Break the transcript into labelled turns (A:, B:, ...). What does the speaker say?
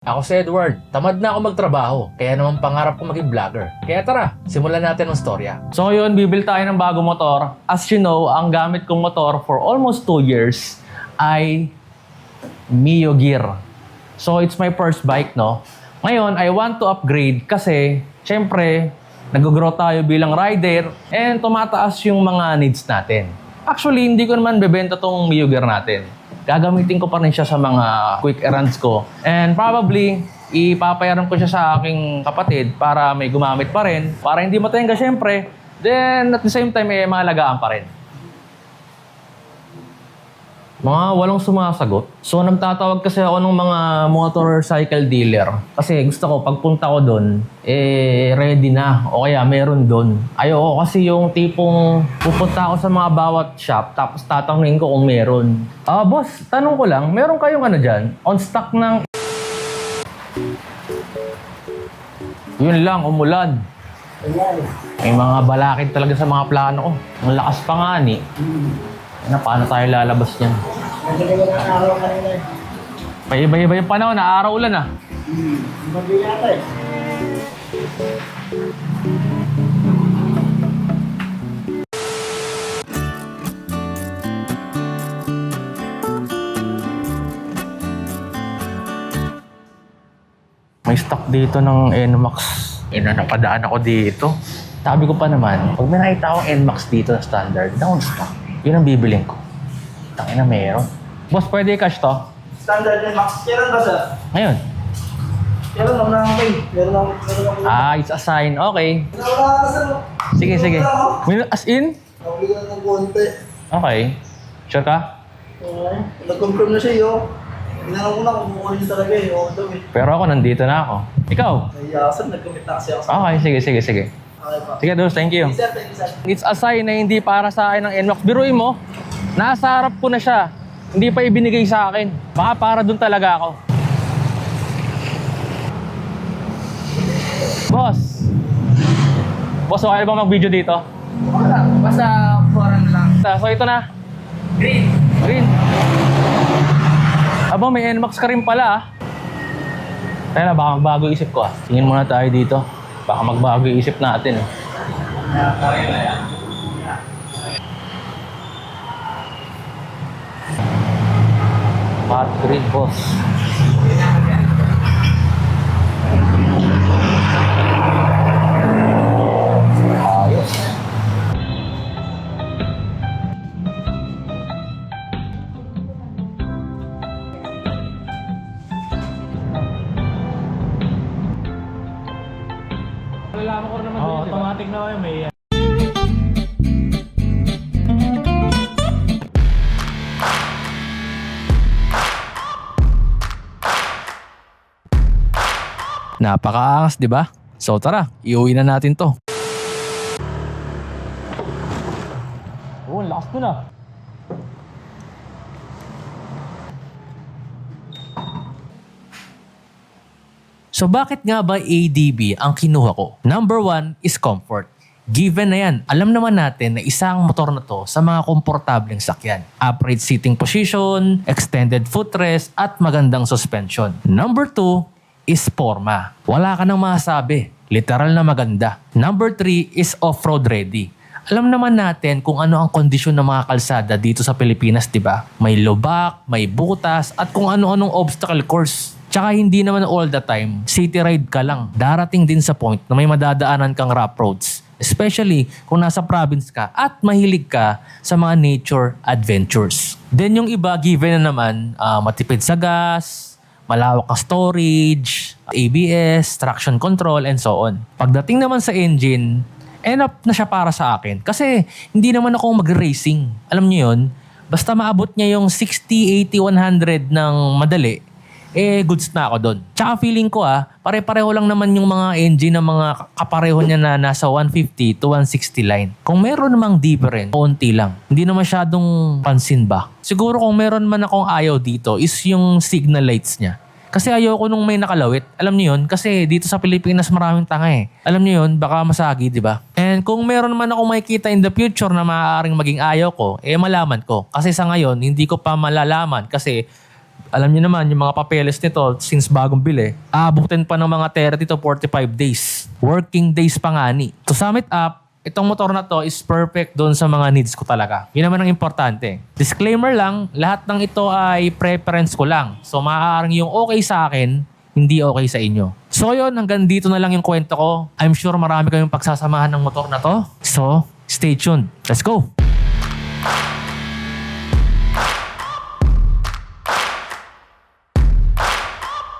A: Ako si Edward, tamad na ako magtrabaho, kaya naman pangarap ko maging vlogger. Kaya tara, simulan natin ang storya.
B: So yun, bibil tayo ng bagong motor. As you know, ang gamit kong motor for almost 2 years ay Mio Gear. So it's my first bike, no? Ngayon, I want to upgrade kasi, syempre, nag-grow tayo bilang rider and tumataas yung mga needs natin. Actually, hindi ko naman bebenta tong Mio Gear natin. Gagamitin ko pa rin siya sa mga quick errands ko. And probably, ipapayaran ko siya sa aking kapatid para may gumamit pa rin. Para hindi matenga syempre. Then, at the same time, maalagaan pa rin. Mga walang sumasagot. So, nagtatawag kasi ako ng mga motorcycle dealer. Kasi gusto ko, pagpunta ko doon, ready na. O kaya, meron doon. Ayoko kasi yung tipong pupunta ako sa mga bawat shop, tapos tatanungin ko kung meron. Boss, tanong ko lang, meron kayong ano dyan? On stock ng... Yun lang, umulan. May mga balakid talaga sa mga plano ko. Ang lakas pa nga ni. Paano tayo lalabas niyan?
C: Nagdagan ng araw kanina eh.
B: Paiba-iba yung panahon, na araw ulan ah.
C: Babi yata eh.
B: May stock dito ng NMAX. Napadaan ako dito. Sabi ko pa naman, pag may nakita akong NMAX dito na standard, down stock. Yun ang bibiling ko. Tangina meron. Boss, pwede i-cash to?
C: Standard na max. Kailan ba sir?
B: Ngayon.
C: Kailan lang na okay. Meron lang.
B: It's a sign. Okay.
C: Wala ka sir.
B: Sige, sige. As in?
C: Nabigyan ng konti.
B: Okay. Sure ka?
C: Oo. Nag-confirm na siya yo. Tinanong ko na kung kukunin talaga eh. Oo daw eh.
B: Pero ako, nandito na ako. Ikaw?
C: Kaya sir, nag-commit na kasi ako sa...
B: Okay, sige, sige, sige.
C: Okay pa.
B: Sige, Dos, thank you.
C: Thank you sir.
B: It's a sign na hindi para sa akin ng NMAX. Biruin mo, nasa harap ko na siya. Hindi pa ibinigay sa akin. Baka para dun talaga ako. Boss! Boss, okay ba mag-video dito?
C: Wala. Basta foreign lang.
B: So ito na.
C: Green.
B: Green. Aba, may NMAX ka rin pala ah. Kaya na, baka magbago isip ko ah. Tingin muna tayo dito. Baka magbago yung isip natin eh. Hot green, boss. Ayos. Malalaman ko naman dito, automatic na kayo, may... Napakaangas, di ba? So tara, iuwi na natin to. Oh, lakas ko na. So bakit nga ba ADB ang kinuha ko? Number 1 is comfort. Given na yan, alam naman natin na isang motor na to sa mga komportableng sakyan. Upright seating position, extended footrest, at magandang suspension. Number 2 is forma. Wala ka nang masabi. Literal na maganda. Number 3 is off-road ready. Alam naman natin kung ano ang kondisyon ng mga kalsada dito sa Pilipinas, di ba? May lubak, may butas, at kung ano-anong obstacle course. Tsaka hindi naman all the time, city ride ka lang. Darating din sa point na may madadaanan kang rough roads. Especially kung nasa province ka at mahilig ka sa mga nature adventures. Then yung iba, given na naman, matipid sa gas, malawak ang storage, ABS, traction control, and so on. Pagdating naman sa engine, enough na siya para sa akin. Kasi hindi naman ako mag-racing. Alam niyo yun? Basta maabot niya yung 60, 80, 100 ng madali, goods na ako doon. Tsaka feeling ko pare-pareho lang naman yung mga engine ng mga kapareho niya na nasa 150 to 160 line. Kung meron namang different, konti lang. Hindi na masyadong pansin ba? Siguro kung meron man akong ayaw dito is yung signal lights niya. Kasi ayoko nung may nakalawit. Alam niyo yun? Kasi dito sa Pilipinas maraming tanga eh. Alam niyo yun? Baka masagi, di ba? And kung meron man akong makikita in the future na maaaring maging ayaw ko, malaman ko. Kasi sa ngayon, hindi ko pa malalaman kasi Alam niyo naman, yung mga papeles nito, since bagong bili, aabutin pa ng mga 30 to 45 days. Working days pa nga ni. To sum it up, itong motor na to is perfect doon sa mga needs ko talaga. Yun naman ang importante. Disclaimer lang, lahat ng ito ay preference ko lang. So maaaring yung okay sa akin, hindi okay sa inyo. So yun, hanggang dito na lang yung kwento ko. I'm sure marami kayong pagsasamahan ng motor na to. So, stay tuned. Let's go!